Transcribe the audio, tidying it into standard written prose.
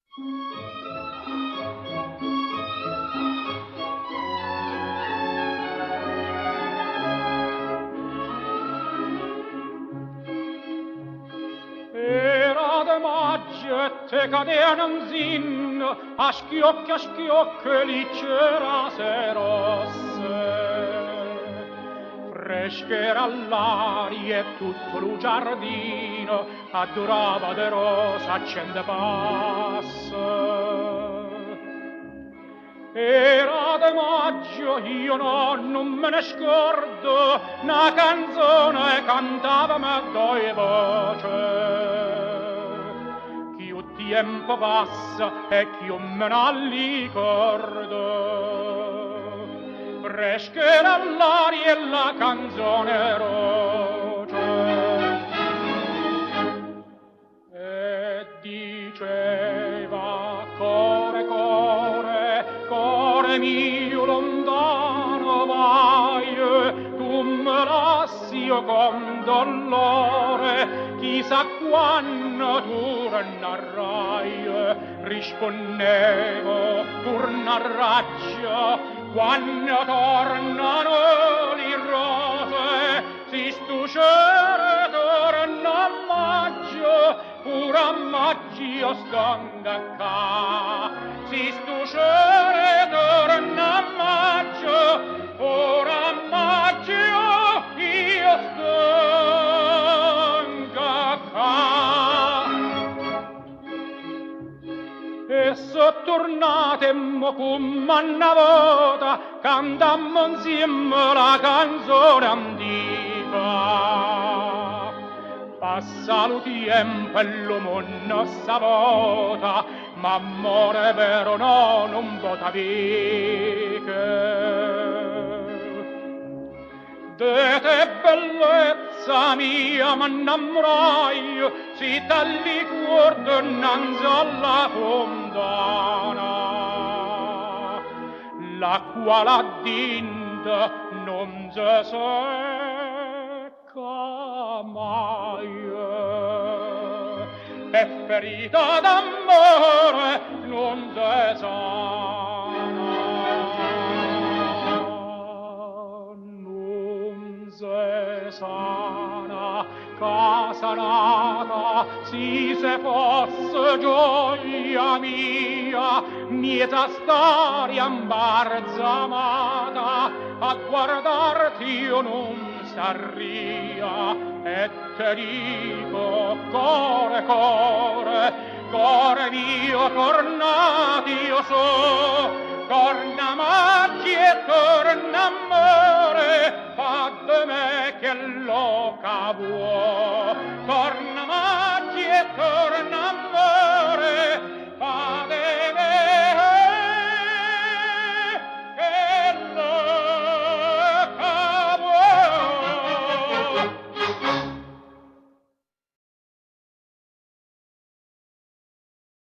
Era de maggio te cadeano zin, a schiocche lì c'era se rosse. Freschera all'aria e tutto lo giardino addurava de rosa accende passa. Era de maggio, io non me ne scordo, una canzone cantava me due voce. Più tempo passa e più me ne ricordo. Freschera all'aria e la canzone roce. E diceva core, core mio lontano vai, tu me lasci io con dolore, chissà quando tornerai. Rispondevo, torneraccio, quando tornano le rose, si stuscere torna a maggio, pure a maggio stanga qua. Si stuscere torna a maggio, pure a maggio io stanga qua. E so tornate mo come una volta, cantammo insieme la canzone antica. Passa lo tempo e l'uomo non sa vota, ma amore vero no, non vota viche. De te bellezza mia m'innamorai, si talli cuor dinanzi alla fontana, la quale addinta non si secca mai. E ferita d'amore non si sana, non si sana, casa nata, si se fosse gioia mia, mieta storia imbarzamata, a guardarti io non starria, e te dico, core, core, core mio, tornati io so, torna maggi e torna amore, fa de me che loca vuoi.